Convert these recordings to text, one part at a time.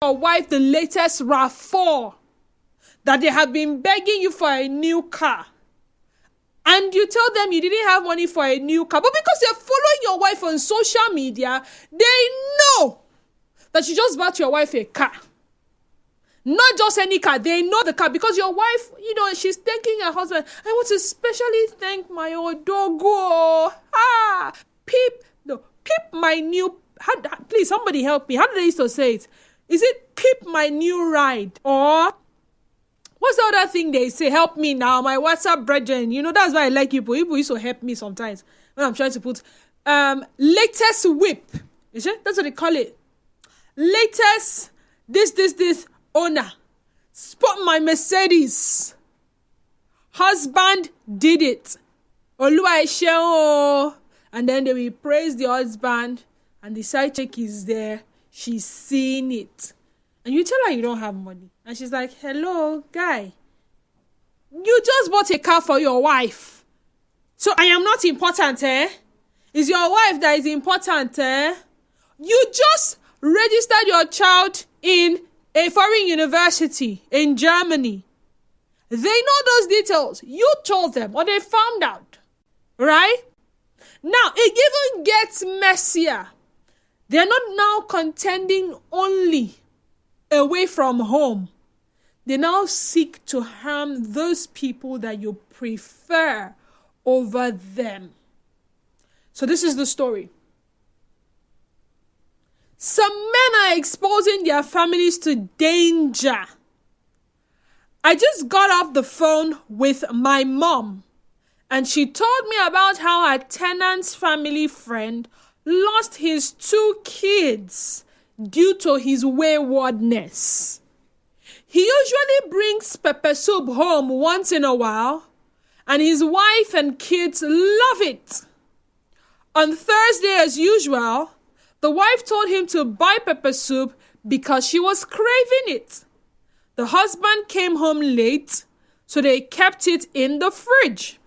your wife the latest RAV4, that they have been begging you for a new car, and you tell them you didn't have money for a new car, but because you're following your wife on social media, they know that you just bought your wife a car. Not just any car, they know the car, because your wife, she's thanking her husband. I want to especially thank my old doggo. Peep my new, please somebody help me. How do they used to say it? Is it peep my new ride? Or what's the other thing they say? Help me now, my WhatsApp brethren. That's why I like people. People used to help me sometimes when I'm trying to put latest whip. Is it? That's what they call it. Latest this owner. Spot my Mercedes. Husband did it. Oluwa. And then they will praise the husband, and the side chick is there. She's seeing it. And you tell her you don't have money. And she's like, hello, guy. You just bought a car for your wife. So I am not important, eh? It's your wife that is important, eh? You just registered your child in a foreign university in Germany. They know those details. You told them, or they found out. Right? Now, it even gets messier. They're not now contending only away from home. They now seek to harm those people that you prefer over them. So this is the story. Some men are exposing their families to danger. I just got off the phone with my mom, and she told me about how her tenant's family friend lost his 2 kids due to his waywardness. He usually brings pepper soup home once in a while, and his wife and kids love it. On Thursday, as usual, the wife told him to buy pepper soup because she was craving it. The husband came home late, so they kept it in the fridge.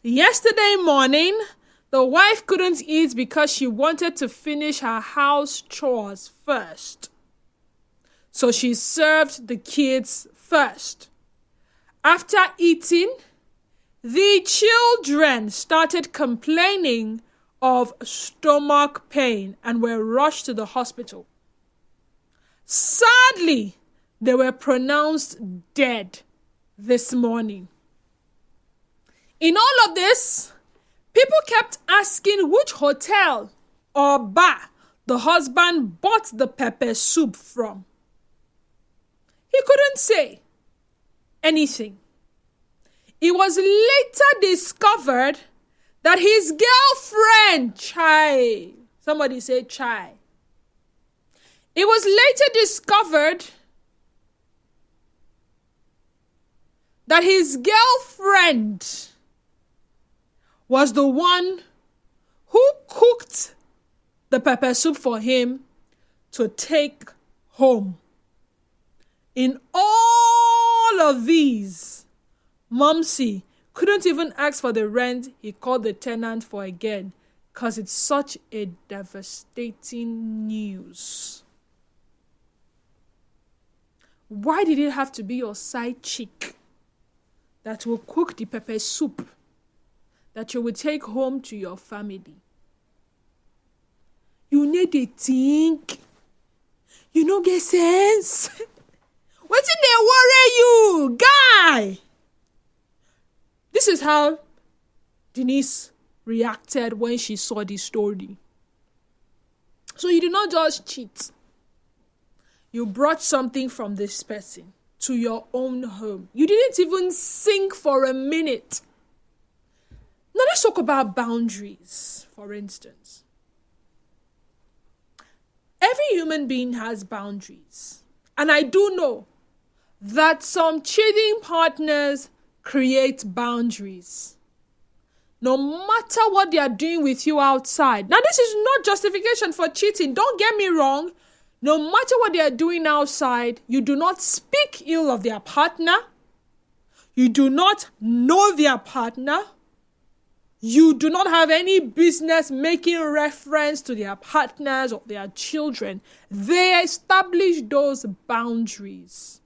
Yesterday morning, the wife couldn't eat because she wanted to finish her house chores first. So she served the kids first. After eating, the children started complaining of stomach pain and were rushed to the hospital. Sadly, they were pronounced dead this morning. In all of this, people kept asking which hotel or bar the husband bought the pepper soup from. He couldn't say anything. It was later discovered that his girlfriend, somebody say It was later discovered that his girlfriend was the one who cooked the pepper soup for him to take home. In all of these, Mumsy couldn't even ask for the rent he called the tenant for again, because it's such a devastating news. Why did it have to be your side chick that will cook the pepper soup that you will take home to your family? You need to think. You no get sense. What's in there worry you, guy? This is how Denise reacted when she saw this story. So you did not just cheat. You brought something from this person to your own home. You didn't even think for a minute. Now let's talk about boundaries, for instance. Every human being has boundaries. And I do know that some cheating partners create boundaries. No matter what they are doing with you outside. Now, this is not justification for cheating. Don't get me wrong. No matter what they are doing outside, you do not speak ill of their partner. You do not know their partner. you do not have any business making reference to their partners or their children. They establish those boundaries.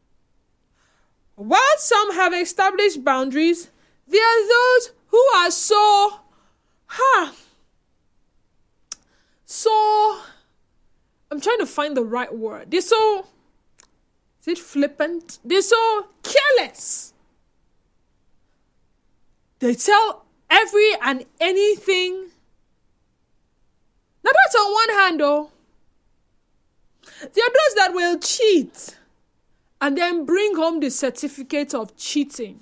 While some have established boundaries, there are those who are so I'm trying to find the right word. They're so, is it flippant? They're so careless. They tell every and anything. Now that's on one hand though. There are those that will cheat and then bring home the certificate of cheating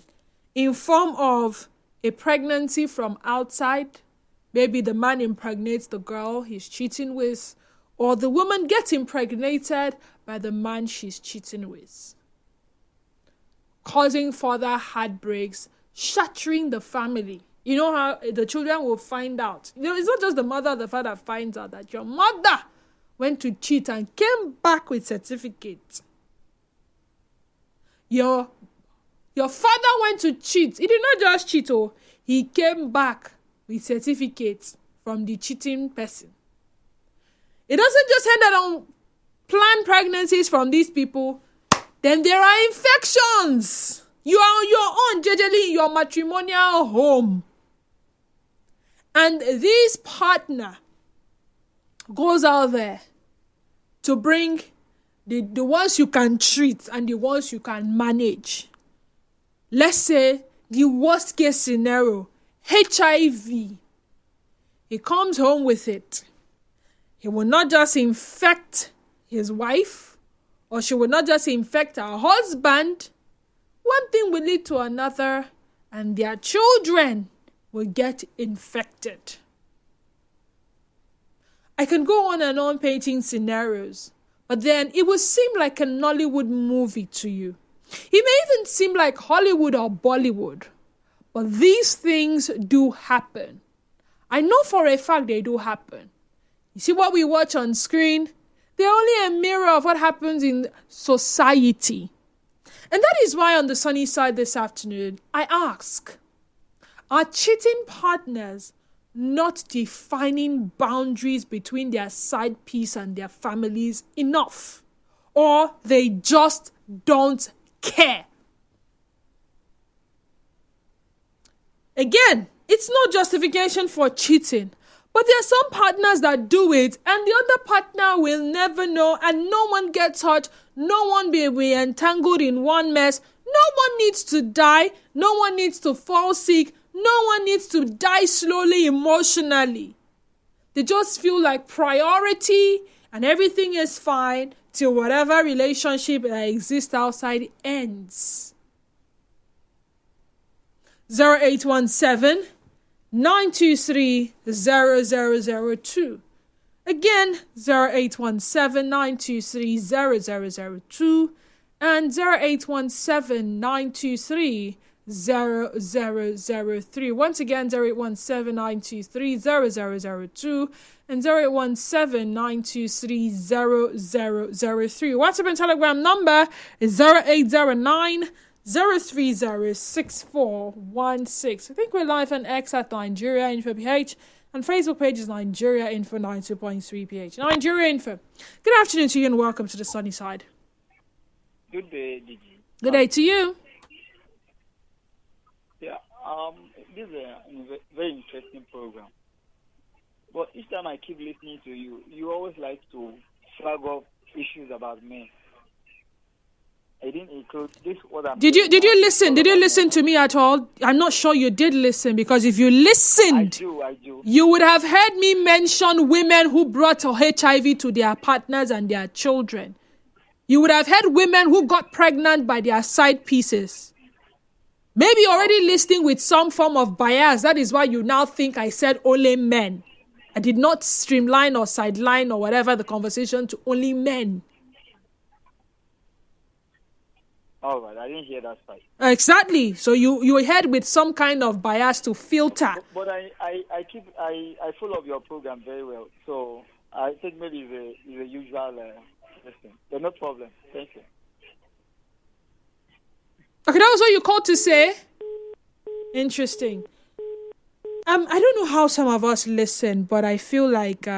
in form of a pregnancy from outside. Maybe the man impregnates the girl he's cheating with, or the woman gets impregnated by the man she's cheating with, causing further heartbreaks, shattering the family. You know how the children will find out. You know, it's not just the mother or the father finds out that your mother went to cheat and came back with certificates. Your father went to cheat. He did not just cheat, he came back with certificates from the cheating person. It doesn't just end on planned pregnancies from these people. Then there are infections. You are on your own, jejely, in your matrimonial home. And this partner goes out there to bring the ones you can treat and the ones you can manage. Let's say the worst case scenario, HIV. He comes home with it. He will not just infect his wife, or she will not just infect her husband. One thing will lead to another, and their children will get infected. I can go on and on painting scenarios, but then it will seem like a Nollywood movie to you. It may even seem like Hollywood or Bollywood, but these things do happen. I know for a fact they do happen. You see what we watch on screen? They're only a mirror of what happens in society. And that is why on the sunny side this afternoon, I ask, are cheating partners not defining boundaries between their side piece and their families enough? Or they just don't care? Again, it's no justification for cheating, but there are some partners that do it and the other partner will never know, and no one gets hurt, no one will be entangled in one mess, no one needs to die, no one needs to fall sick, no one needs to die slowly emotionally. They just feel like priority and everything is fine till whatever relationship that exists outside ends. 0817 923 0002. Again, 0817 923 0002 and 0817 923 0003. Once again, 0817 923 0002 and 0817 923 0003. WhatsApp and Telegram number is 0809 0306416. I think we're live on X at Nigeria Info PH, and Facebook page is Nigeria Info 92.3 PH. Nigeria Info. Good afternoon to you and welcome to the sunny side. Good day, Digi. Good day to you. Yeah, this is a very interesting program. But each time I keep listening to you, you always like to flag up issues about men. I didn't include this. Did you listen? Did you listen to me at all? I'm not sure you did listen, because if you listened, I do. You would have heard me mention women who brought HIV to their partners and their children. You would have heard women who got pregnant by their side pieces. Maybe already listening with some form of bias. That is why you now think I said only men. I did not streamline or sideline or whatever the conversation to only men. All right, I didn't hear that side. Exactly. So you heard with some kind of bias to filter. But I follow up your program very well. So I think maybe it's a usual listen. But no problem. Thank you. Okay, that was what you called to say? Interesting. I don't know how some of us listen, but I feel like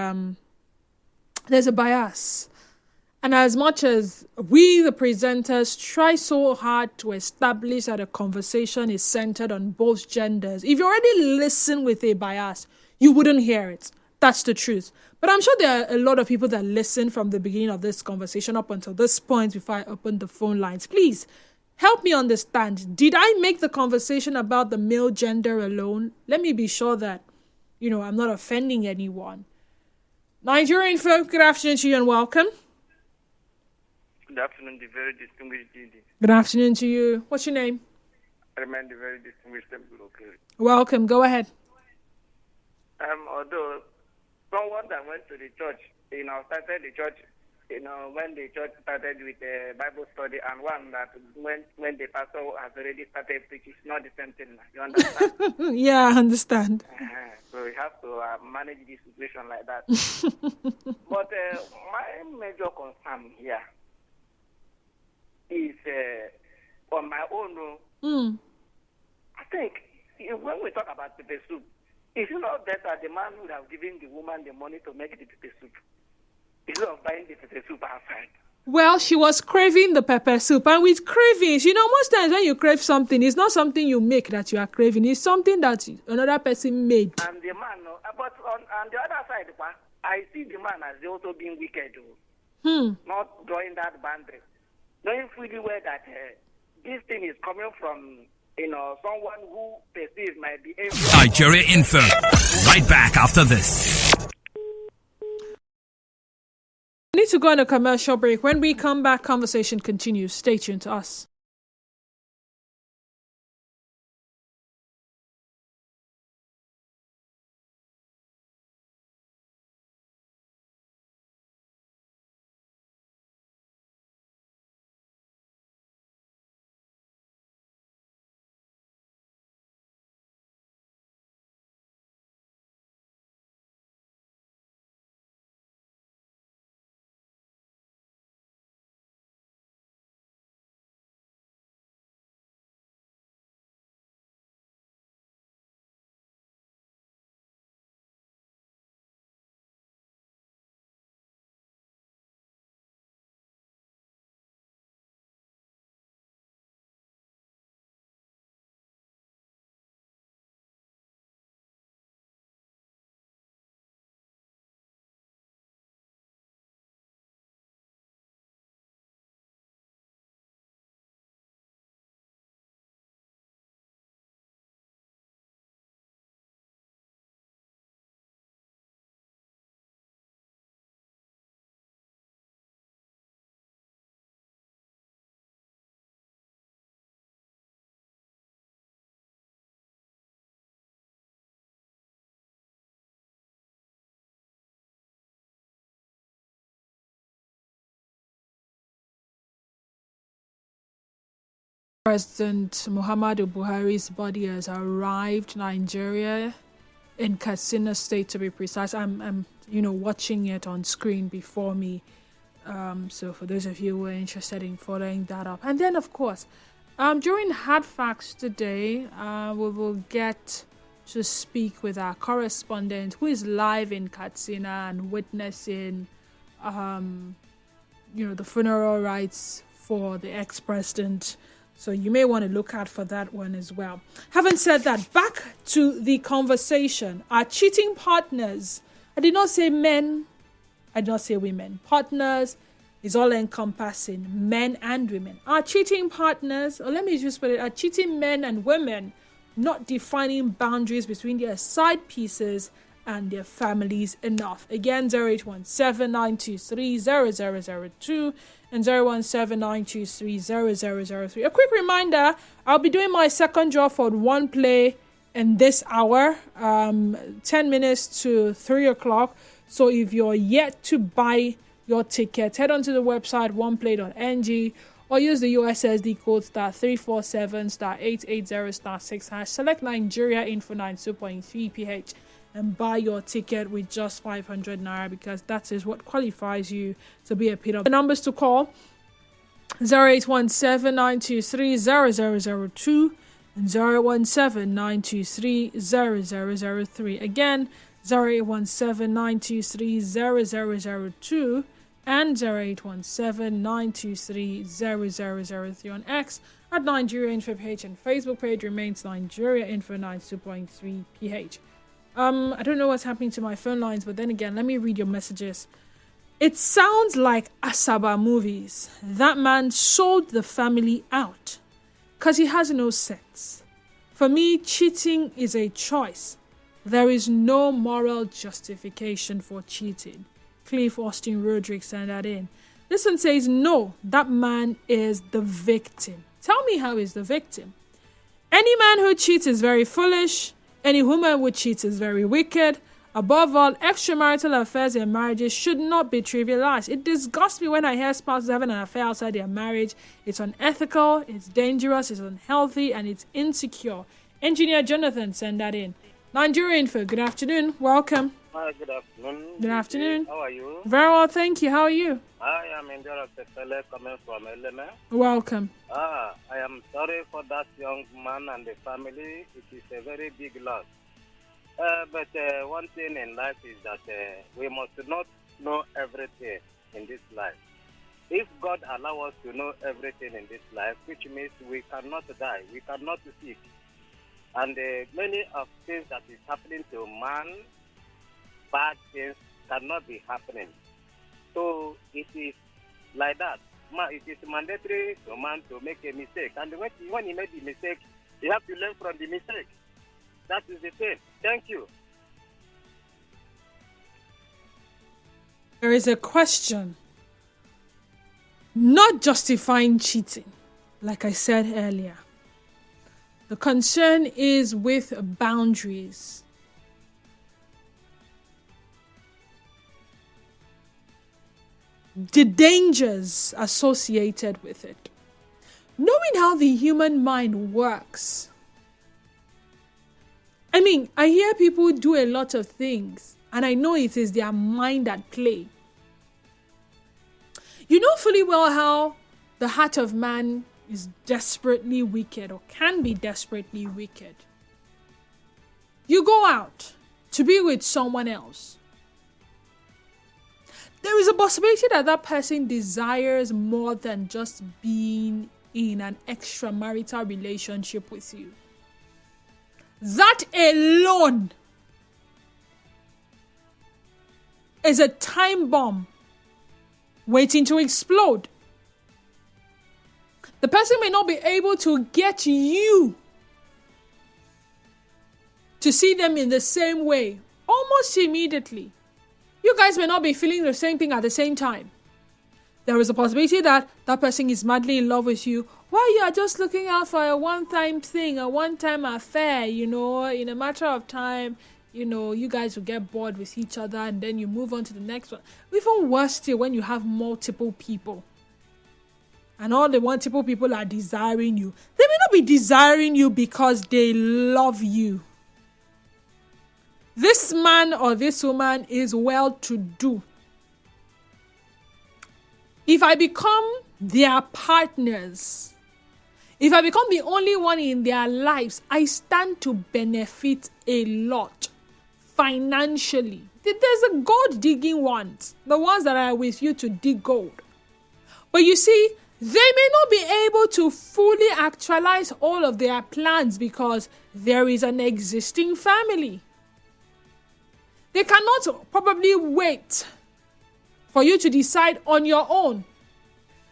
there's a bias. And as much as we, the presenters, try so hard to establish that a conversation is centered on both genders, if you already listen with a bias, you wouldn't hear it. That's the truth. But I'm sure there are a lot of people that listen from the beginning of this conversation up until this point before I open the phone lines. Please, help me understand. Did I make the conversation about the male gender alone? Let me be sure that, I'm not offending anyone. Nigerian folk, good afternoon to you and welcome. Good afternoon, the very distinguished Didi. Good afternoon to you. What's your name? I remain the very distinguished Temple. Welcome. Go ahead. Although someone that went to the church, started the church, when the church started with a Bible study, and one that when the pastor has already started preaching, it's not the same thing. You understand? Yeah, I understand. So you have to manage this situation like that. But my major concern here is on my own. I think when we talk about pepper soup, is it not better the man would have given the woman the money to make the pepper soup instead of buying the pepper soup outside? Well, she was craving the pepper soup. And with cravings, most times when you crave something, it's not something you make that you are craving. It's something that another person made. And the man, but on the other side, I see the man as also being wicked, not drawing that boundary. Knowing fully well that this thing is coming from, someone who perceives might be... Nigeria Info. Right back after this. We need to go on a commercial break. When we come back, conversation continues. Stay tuned to us. President Muhammadu Buhari's body has arrived Nigeria in Katsina State, to be precise. I'm watching it on screen before me. So for those of you who are interested in following that up, and then of course, during Hard Facts today, we will get to speak with our correspondent who is live in Katsina and witnessing, the funeral rites for the ex-president. So you may want to look out for that one as well. Having said that, back to the conversation. Our cheating partners, I did not say men, I did not say women. Partners is all encompassing, men and women. Our cheating partners, or let me just put it, our cheating men and women not defining boundaries between their side pieces and their families enough. Again, 0817-923-0002 and 017-923-0003. A quick reminder, I'll be doing my second draw for one play in this hour, 10 minutes to 3 o'clock. So if you're yet to buy your ticket, head onto the website oneplay.ng or use the USSD code *347*880*6#. Select Nigeria Info 92.3 PH and buy your ticket with just 500 naira, because that is what qualifies you to be a paid up. The numbers to call 0817-923-0002 and 0817-923-0003. Again, 0817-923-0002 and 0817-923-0003 on X at Nigeria Info page, and Facebook page remains Nigeria Info 92.3 PH. I don't know what's happening to my phone lines, but then again, let me read your messages. It sounds like Asaba movies. That man sold the family out because he has no sense. For me, cheating is a choice. There is no moral justification for cheating. Cliff Austin Roderick sent that in. This one says, no, that man is the victim. Tell me how he's the victim. Any man who cheats is very foolish. Any woman who cheats is very wicked. Above all, extramarital affairs in marriages should not be trivialized. It disgusts me when I hear spouses having an affair outside their marriage. It's unethical, it's dangerous, it's unhealthy, and it's insecure. Engineer Jonathan sent that in. Nigeria Info, good afternoon. Welcome. Hi, good afternoon. Good afternoon. How are you? Very well, thank you. How are you? I am Indira Tefele coming from Eleme. Welcome. I am sorry for that young man and the family. It is a very big loss. But one thing in life is that we must not know everything in this life. If God allows us to know everything in this life, which means we cannot die, we cannot sick. And many of things that is happening to man, bad things cannot be happening. So it is like that. It is mandatory for man to make a mistake. And when he made the mistake, you have to learn from the mistake. That is the thing. Thank you. There is a question. Not justifying cheating, like I said earlier. The concern is with boundaries. The dangers associated with it. Knowing how the human mind works. I mean, I hear people do a lot of things, and I know it is their mind at play. You know fully well how the heart of man is desperately wicked, or can be desperately wicked. You go out to be with someone else. There is a possibility that that person desires more than just being in an extramarital relationship with you. That alone is a time bomb waiting to explode. The person may not be able to get you to see them in the same way almost immediately. You guys may not be feeling the same thing at the same time. There is a possibility that that person is madly in love with you, while you are just looking out for a one-time thing, a one-time affair, in a matter of time, you guys will get bored with each other and then you move on to the next one. Even worse still, when you have multiple people and all the multiple people are desiring you. They may not be desiring you because they love you. This man or this woman is well-to-do. If I become their partners, if I become the only one in their lives, I stand to benefit a lot financially. There's a gold digging ones, the ones that are with you to dig gold. But you see, they may not be able to fully actualize all of their plans because there is an existing family. They cannot probably wait for you to decide on your own.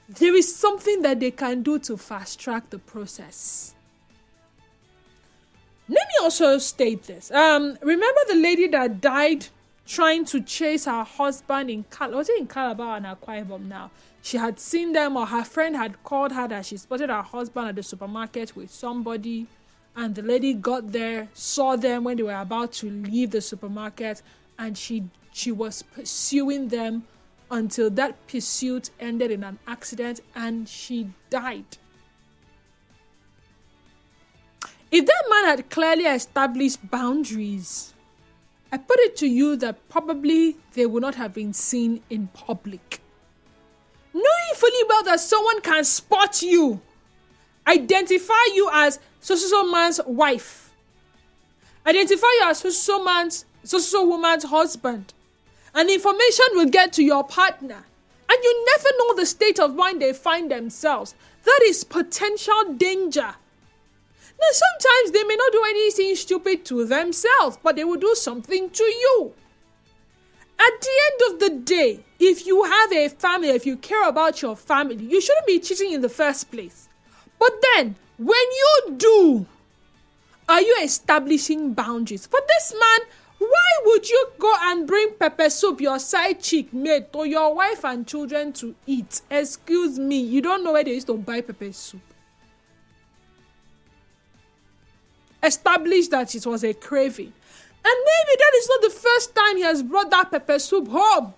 There is something that they can do to fast track the process. Let me also state this. Remember the lady that died trying to chase her husband in Calabar and Akwa Ibom now? She had seen them, or her friend had called her that she spotted her husband at the supermarket with somebody, and the lady got there, saw them when they were about to leave the supermarket, and she was pursuing them until that pursuit ended in an accident and she died. If that man had clearly established boundaries, I put it to you that probably they would not have been seen in public. Knowing fully well that someone can spot you identify you as so man's wife. Identify you as so woman's husband. And information will get to your partner. And you never know the state of mind they find themselves. That is potential danger. Now, sometimes they may not do anything stupid to themselves, but they will do something to you. At the end of the day, if you have a family, if you care about your family, you shouldn't be cheating in the first place. But then, when you do, are you establishing boundaries? For this man, why would you go and bring pepper soup your side chick made to your wife and children to eat? Excuse me, you don't know where they used to buy pepper soup. Establish that it was a craving. And maybe that is not the first time he has brought that pepper soup home.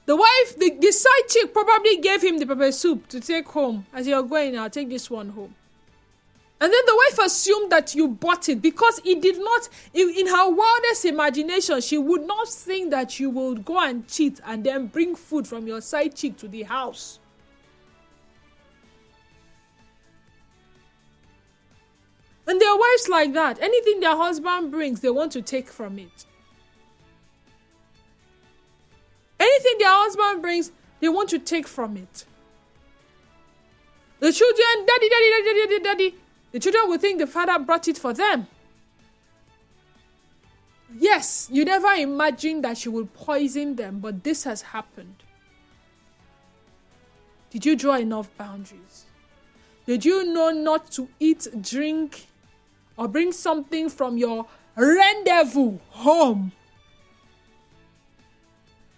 The wife, the side chick probably gave him the pepper soup to take home. As you're going, I'll take this one home. And then the wife assumed that you bought it because it did not, in her wildest imagination, she would not think that you will go and cheat and then bring food from your side chick to the house. And there are wives like that. Anything their husband brings, they want to take from it. Anything their husband brings, they want to take from it. The children, daddy. The children will think the father brought it for them. Yes, you never imagined that you would poison them, but this has happened. Did you draw enough boundaries? Did you know not to eat, drink, or bring something from your rendezvous home?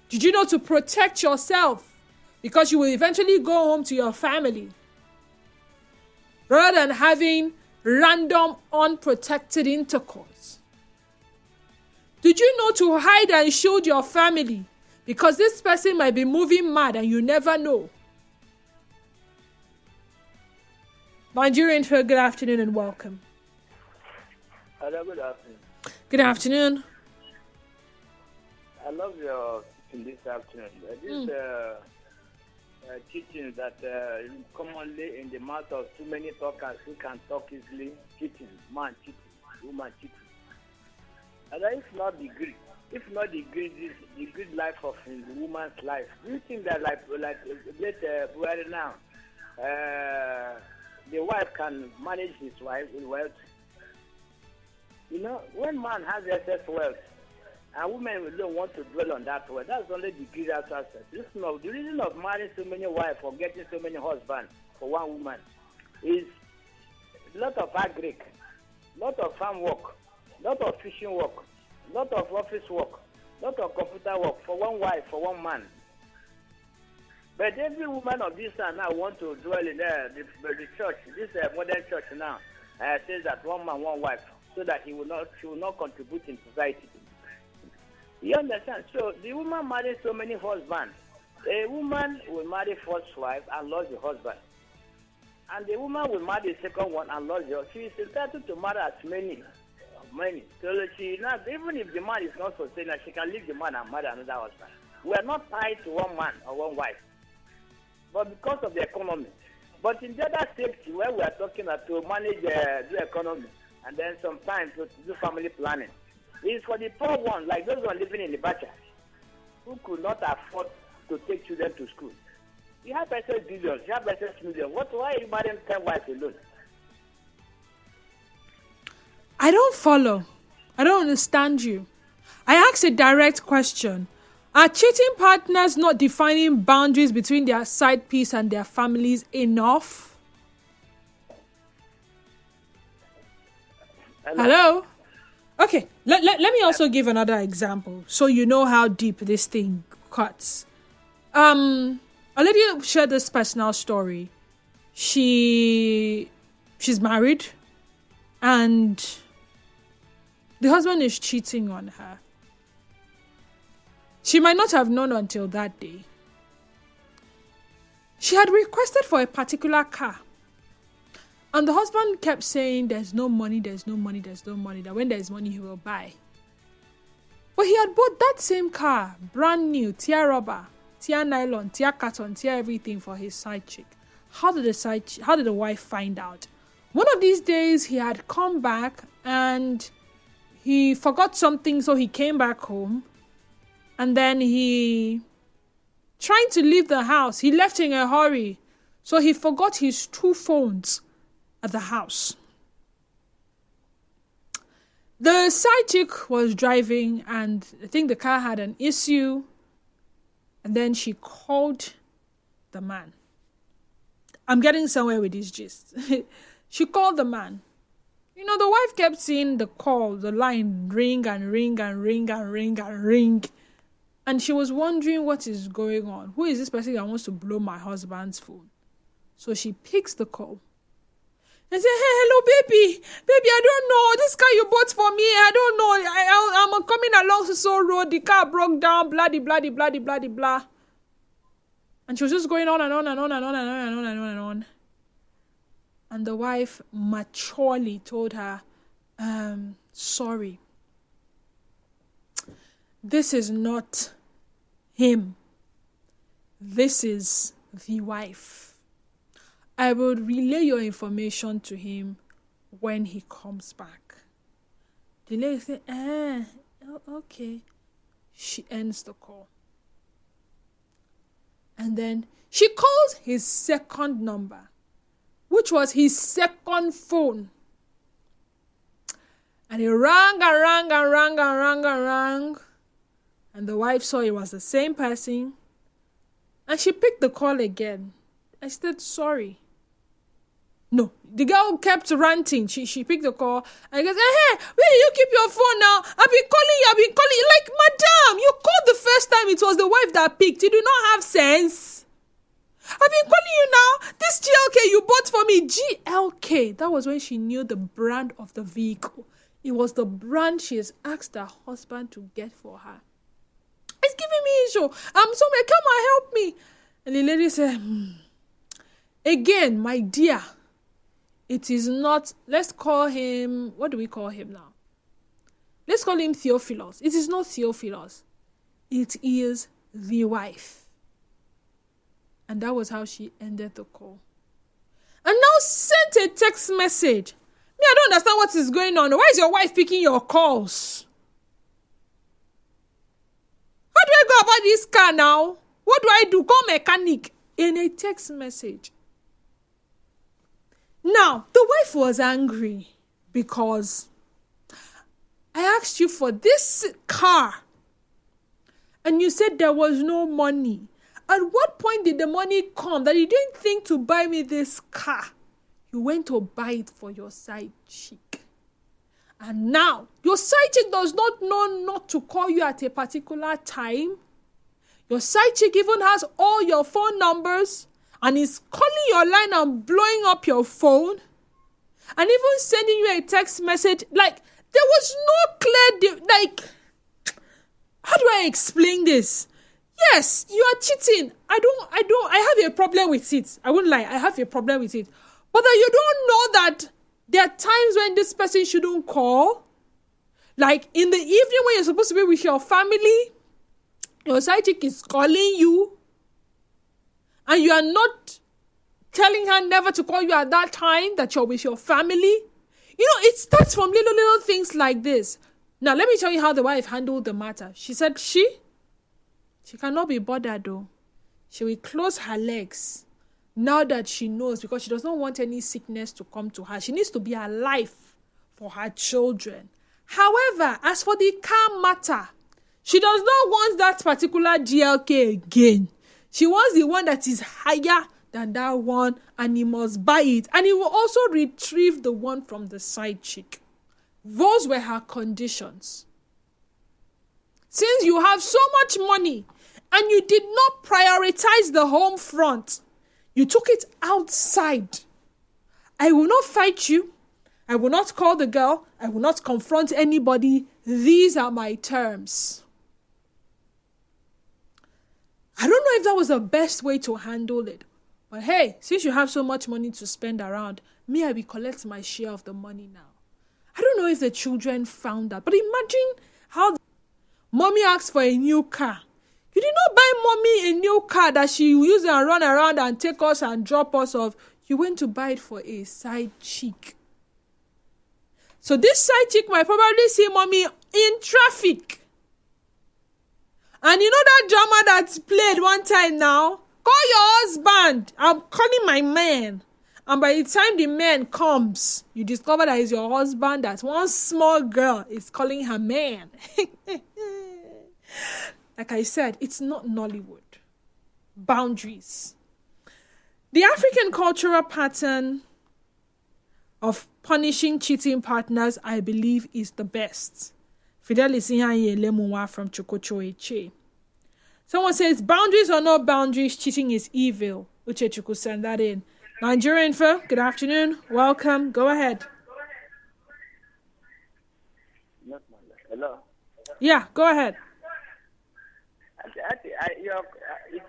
Did you know to protect yourself? Because you will eventually go home to your family. Rather than having random, unprotected intercourse. Did you know to hide and shield your family? Because this person might be moving mad and you never know. Nigerian, good afternoon and welcome. Hello, good afternoon. Good afternoon. I love your in this afternoon. Teaching that commonly in the mouth of too many talkers who can talk easily, cheating, man cheating, woman cheating. And if not the good life of the woman's life, do you think that like right now, the wife can manage his wife with wealth? You know, when man has excess wealth, and women don't want to dwell on that wealth, that's only the greedy aspect. The reason of marrying so many wives or getting so many husbands for one woman is a lot of agric, lot of farm work, lot of fishing work, lot of office work, lot of computer work for one wife, for one man. But every woman of this time now want to dwell in the church, this modern church now, says that one man, one wife, so that she will not contribute in society. You understand? So the woman marries so many husbands. A woman will marry first wife and lose the husband. And the woman will marry the second one and lose the. She is entitled to marry as many. So she not, even if the man is not sustainable, she can leave the man and marry another husband. We are not tied to one man or one wife. But because of the economy. But in the other safety where we are talking about to manage the economy and then sometimes to do family planning, it's for the poor ones, like those who are living in the Bacha, who could not afford to take children to school. You have excess billions, you have excess millions. Why are you marrying 10 wives alone? I don't follow. I don't understand you. I asked a direct question. Are cheating partners not defining boundaries between their side piece and their families enough? Hello? Okay, let me also give another example so you know how deep this thing cuts. A lady shared this personal story. She's married and the husband is cheating on her. She might not have known until that day. She had requested for a particular car. And the husband kept saying, there's no money, that when there's money, he will buy. But he had bought that same car, brand new, tear rubber, tear nylon, tear carton, tear everything for his side chick. How did the wife find out? One of these days, he had come back and he forgot something, so he came back home. And then trying to leave the house, he left in a hurry. So he forgot his 2 phones at the house. The side chick was driving and I think the car had an issue. And then she called the man. I'm getting somewhere with this gist. She called the man. You know, the wife kept seeing the line ring and ring and ring and ring and ring. And she was wondering what is going on. Who is this person that wants to blow my husband's phone? So she picks the call and says, hey, hello, baby. Baby, I don't know. This car you bought for me, I don't know. I'm coming along so road. The car broke down, blah, blah, blah, blah, blah, blah. And she was just going on and on and on and on and on and on and on and on. And the wife maturely told her, sorry. This is not him. This is the wife. I will relay your information to him when he comes back. The lady said, okay. She ends the call. And then she calls his second number, which was his second phone. And it rang and rang and rang and rang and rang. And the wife saw it was the same person. And she picked the call again. I said, sorry. No, the girl kept ranting. She picked the call and goes, hey, where you keep your phone now? I've been calling you. Like, madam, you called the first time. It was the wife that picked. You do not have sense. I've been calling you now. This GLK you bought for me. GLK. That was when she knew the brand of the vehicle. It was the brand she has asked her husband to get for her. It's giving me issue. I'm somewhere. Come and help me. And the lady said, again, my dear, it is not, let's call him, what do we call him now? Let's call him Theophilus. It is not Theophilus. It is the wife. And that was how she ended the call. And now sent a text message. Me, I don't understand what is going on. Why is your wife picking your calls? How do I go about this car now? What do I do? Call mechanic. In a text message. Now, the wife was angry because I asked you for this car and you said there was no money. At what point did the money come that you didn't think to buy me this car? You went to buy it for your side chick. And now, your side chick does not know not to call you at a particular time. Your side chick even has all your phone numbers and is calling your line and blowing up your phone and even sending you a text message. Like, there was no clear, how do I explain this? Yes, you are cheating. I have a problem with it. I wouldn't lie, I have a problem with it. But that you don't know that there are times when this person shouldn't call. Like, in the evening when you're supposed to be with your family, your side chick is calling you. And you are not telling her never to call you at that time that you're with your family. You know, it starts from little things like this. Now, let me tell you how the wife handled the matter. She said she cannot be bothered though. She will close her legs now that she knows, because she does not want any sickness to come to her. She needs to be alive for her children. However, as for the car matter, she does not want that particular GLK again. She wants the one that is higher than that one, and he must buy it. And he will also retrieve the one from the side chick. Those were her conditions. Since you have so much money and you did not prioritize the home front, you took it outside. I will not fight you. I will not call the girl. I will not confront anybody. These are my terms. I don't know if that was the best way to handle it. But hey, since you have so much money to spend around, me, I will collect my share of the money now. I don't know if the children found that. But imagine how mommy asked for a new car. You did not buy mommy a new car that she use and run around and take us and drop us off. You went to buy it for a side chick. So this side chick might probably see mommy in traffic. And you know that drama that's played one time now? Call your husband. I'm calling my man. And by the time the man comes, you discover that it's your husband, that one small girl is calling her man. Like I said, it's not Nollywood. Boundaries. The African cultural pattern of punishing cheating partners, I believe, is the best. Fidelis Lemuwa from Chokocho Eche. Someone says, boundaries or no boundaries, cheating is evil. Uche Chuku send that in. Nigeria Info, good afternoon. Welcome. Go ahead. Hello. Yeah, go ahead.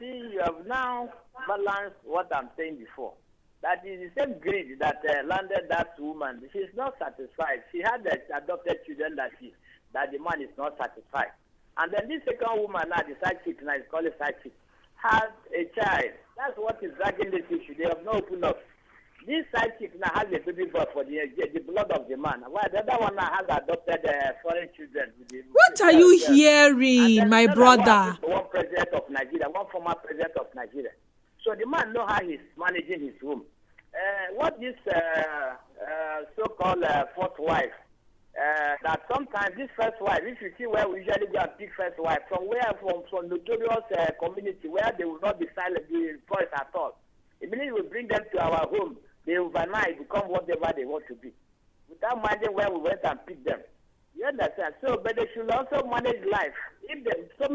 You have now balanced what I'm saying before. That is the same greed that landed that woman. She's not satisfied. She had adopted children that the man is not satisfied. And then this second woman now, the side chick, now is called a side chick, has a child. That's what is dragging this issue. They have not opened up. This side chick now has a baby boy for the blood of the man. While the other one now has adopted foreign children. What are you hearing, my brother? One president of Nigeria, one former president of Nigeria. So the man know how he's managing his home. What this so-called fourth wife, that sometimes this first wife, if you see where we usually go and pick first wife, from notorious community where they will not be silent, the voice at all. Immediately we bring them to our home, they overnight become whatever they want to be, without minding where we went and pick them. You understand? So, but they should also manage life. If they, so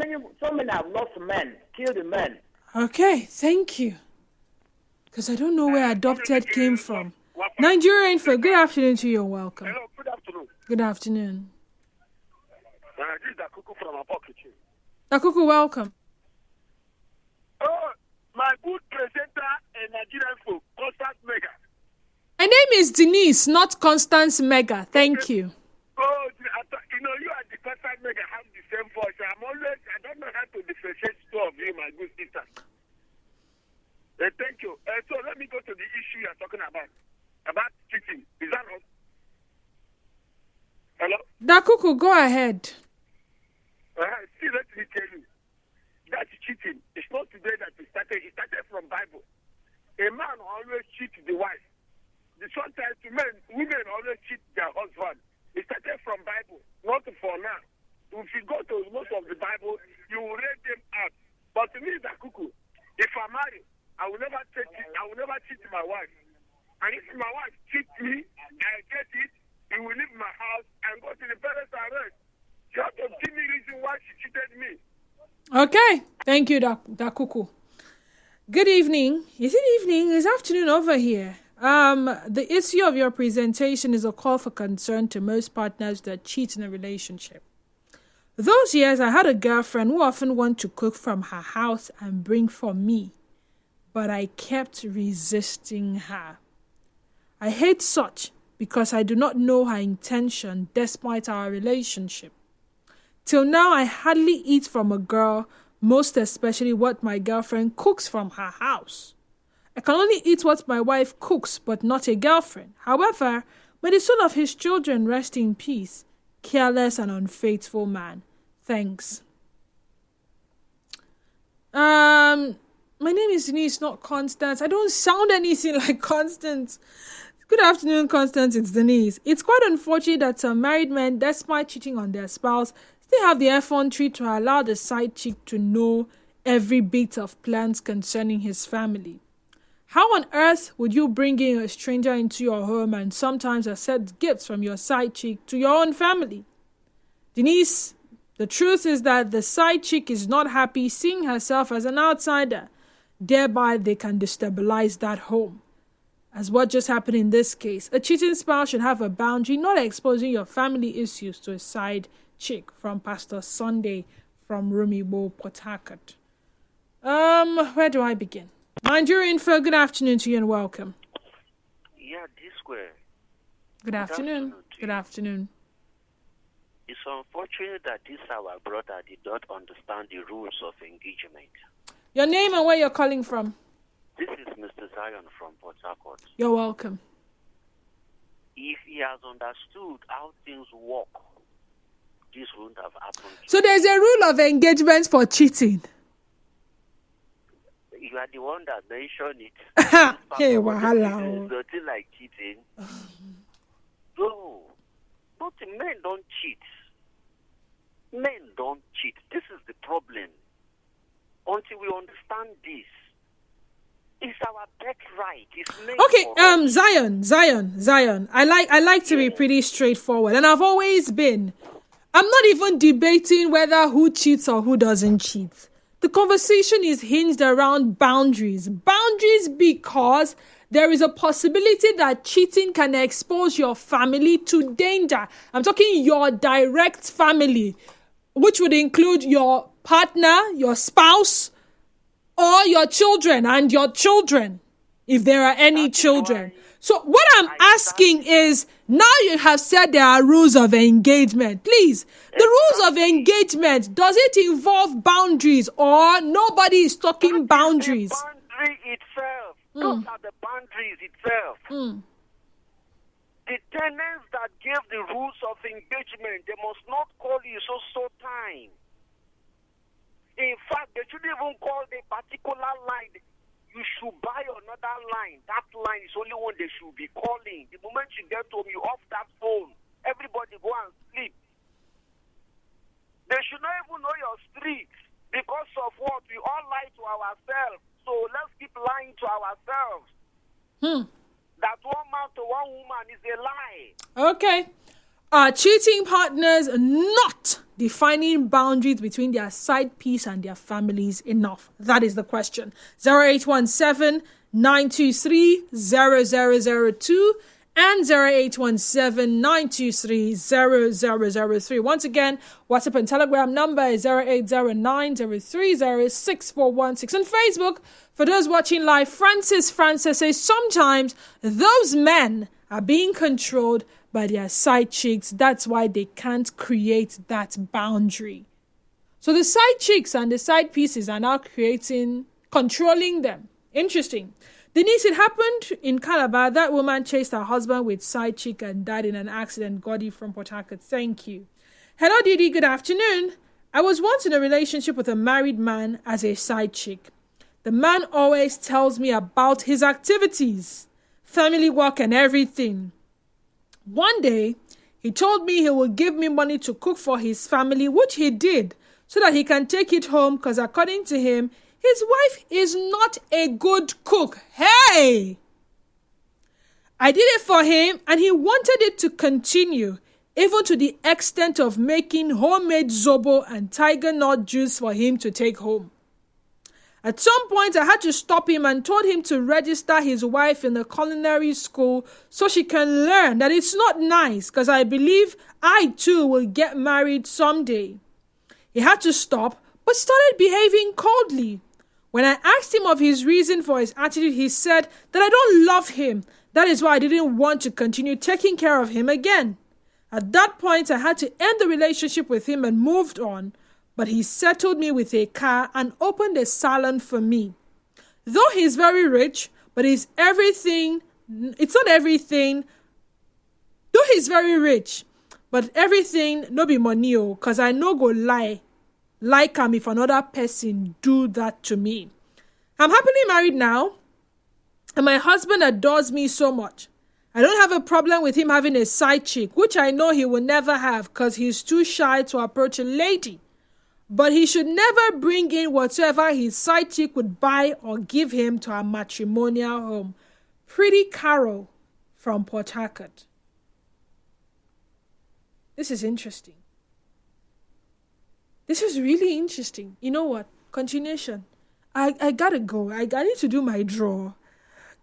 many have lost men, killed men. Okay, thank you. Because I don't know where adopted came from. Nigeria Info, good afternoon to you. Welcome. Hello, good afternoon. Good afternoon. This is Dakuku from Apokichi. Dakuku, welcome. Oh, my good presenter in Nigeria Info, Constance Mega. My name is Denise, not Constance Mega. Thank you. Oh, you and the Constance Mega have the same voice. I don't know how to differentiate two of you, my good sister. Thank you. So let me go to the issue you're talking about cheating. Is that all? Hello? Dakuku, go ahead. See, let me tell you. That's cheating. It's not today that it started. It started from Bible. A man always cheats the wife. Sometimes women always cheat their husband. It started from Bible, not for now. If you go to most of the Bible, you will read them out. But to me, Dakuku, if I'm married, I will never cheat my wife. And if my wife cheats me, I get it, he will leave my house and go to the parents' arrest. You have to give me reason why she cheated me. Okay. Thank you, Dakuku. Good evening. Is it evening? It's afternoon over here. The issue of your presentation is a call for concern to most partners that cheat in a relationship. Those years, I had a girlfriend who often wanted to cook from her house and bring for me, but I kept resisting her. I hate such because I do not know her intention despite our relationship. Till now, I hardly eat from a girl, most especially what my girlfriend cooks from her house. I can only eat what my wife cooks, but not a girlfriend. However, may the soul of his children rest in peace. Careless and unfaithful man. Thanks. My name is Denise, not Constance. I don't sound anything like Constance. Good afternoon, Constance. It's Denise. It's quite unfortunate that some married men, despite cheating on their spouse, still have the effrontery to allow the side chick to know every bit of plans concerning his family. How on earth would you bring in a stranger into your home and sometimes accept gifts from your side chick to your own family? Denise, the truth is that the side chick is not happy seeing herself as an outsider. Thereby, they can destabilize that home. As what just happened in this case, a cheating spouse should have a boundary, not exposing your family issues to a side chick. From Pastor Sunday from Rumibo, Port Harcourt. Where do I begin? Nigeria Info, good afternoon to you and welcome. Yeah, this square. Good afternoon. Good afternoon. It's unfortunate that this our brother did not understand the rules of engagement. Your name and where you're calling from? This is Mr. Zion from Port Harcourt. You're welcome. If he has understood how things work, this wouldn't have happened. So there's a rule of engagement for cheating. You are the one that mentioned it. Hey, wahala. There's nothing like cheating. No. Not men don't cheat. Men don't cheat. This is the problem. Until we understand this, it's our birthright. It's made Okay, Zion. I like to be pretty straightforward, and I've always been. I'm not even debating whether who cheats or who doesn't cheat. The conversation is hinged around boundaries. Boundaries because there is a possibility that cheating can expose your family to danger. I'm talking your direct family, which would include your partner, your spouse, or your children and your children, if there are any children. So what I'm asking is, now you have said there are rules of engagement. Please, the rules of engagement, does it involve boundaries or nobody is talking boundaries? The boundary itself. Those are the boundaries itself. The tenants that gave the rules of engagement, they must not call you so time. In fact, they shouldn't even call the particular line. You should buy another line. That line is only one they should be calling. The moment you get home, you off that phone. Everybody go and sleep. They should not even know your street. Because of what? We all lie to ourselves. So let's keep lying to ourselves. That one man to one woman is a lie. Okay. Are cheating partners not defining boundaries between their side piece and their families enough? That is the question. 0817-923-0002 and 0817-923-0003. Once again, WhatsApp and Telegram number is 0809-030-6416. On Facebook, for those watching live, Francis says sometimes those men are being controlled by their side chicks. That's why they can't create that boundary. So the side chicks and the side pieces are now controlling them. Interesting. Denise, it happened in Calabar. That woman chased her husband with side chick and died in an accident. Godi from Port Harcourt. Thank you. Hello, Didi. Good afternoon. I was once in a relationship with a married man as a side chick. The man always tells me about his activities, family work and everything. One day, he told me he would give me money to cook for his family, which he did, so that he can take it home because according to him, his wife is not a good cook. Hey! I did it for him and he wanted it to continue, even to the extent of making homemade zobo and tiger nut juice for him to take home. At some point, I had to stop him and told him to register his wife in a culinary school so she can learn that it's not nice, because I believe I too will get married someday. He had to stop, but started behaving coldly. When I asked him of his reason for his attitude, he said that I don't love him. That is why I didn't want to continue taking care of him again. At that point, I had to end the relationship with him and moved on. But he settled me with a car and opened a salon for me. Though he's very rich, but it's not everything. Though he's very rich, but everything no be money, because I no go lie. Like him if another person do that to me. I'm happily married now, and my husband adores me so much. I don't have a problem with him having a side chick, which I know he will never have because he's too shy to approach a lady. But he should never bring in whatsoever his side chick would buy or give him to our matrimonial home. Pretty Carol from Port Harcourt. This is interesting. This is really interesting. You know what? Continuation. I gotta go. I need to do my draw.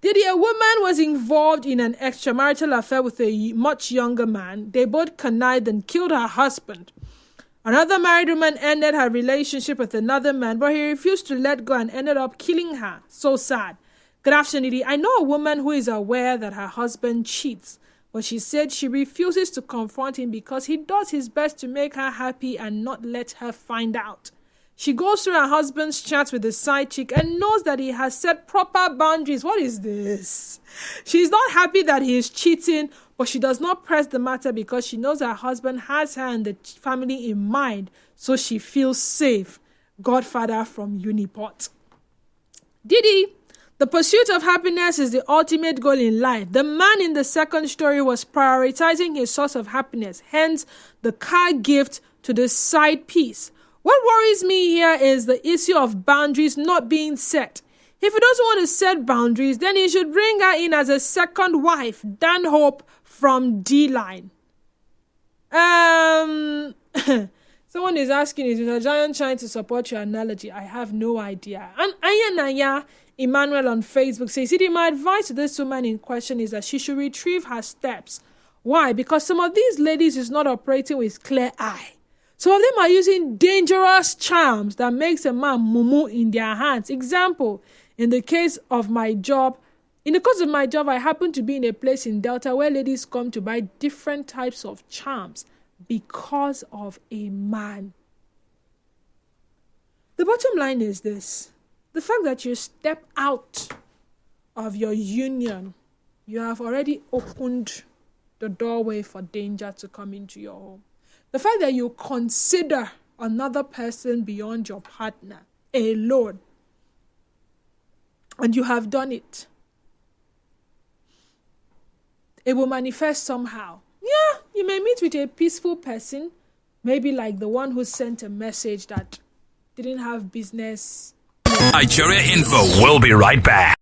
Did a woman was involved in an extramarital affair with a much younger man. They both connived and killed her husband. Another married woman ended her relationship with another man, but he refused to let go and ended up killing her. So sad. Good afternoon, Edie. I know a woman who is aware that her husband cheats, But she said she refuses to confront him because he does his best to make her happy and not let her find out. She goes through her husband's chats with the side chick and knows that he has set proper boundaries. What is this? She's not happy that he is cheating, but she does not press the matter because she knows her husband has her and the family in mind, so she feels safe. Godfather from Uniport. Diddy, the pursuit of happiness is the ultimate goal in life. The man in the second story was prioritizing his source of happiness, hence the car gift to the side piece. What worries me here is the issue of boundaries not being set. If he doesn't want to set boundaries, then he should bring her in as a second wife. Dan Hope from D-Line. Someone is asking, is Mr. Giant trying to support your analogy? I have no idea. And Ayanaya Emmanuel on Facebook says, my advice to this woman in question is that she should retrieve her steps. Why? Because some of these ladies is not operating with clear eye. Some of them are using dangerous charms that makes a man mumu in their hands. Example, in the case of my job, I happen to be in a place in Delta where ladies come to buy different types of charms because of a man. The bottom line is this. The fact that you step out of your union, you have already opened the doorway for danger to come into your home. The fact that you consider another person beyond your partner alone, and you have done it, it will manifest somehow. Yeah, you may meet with a peaceful person, maybe like the one who sent a message that didn't have business. Nigeria Info will be right back.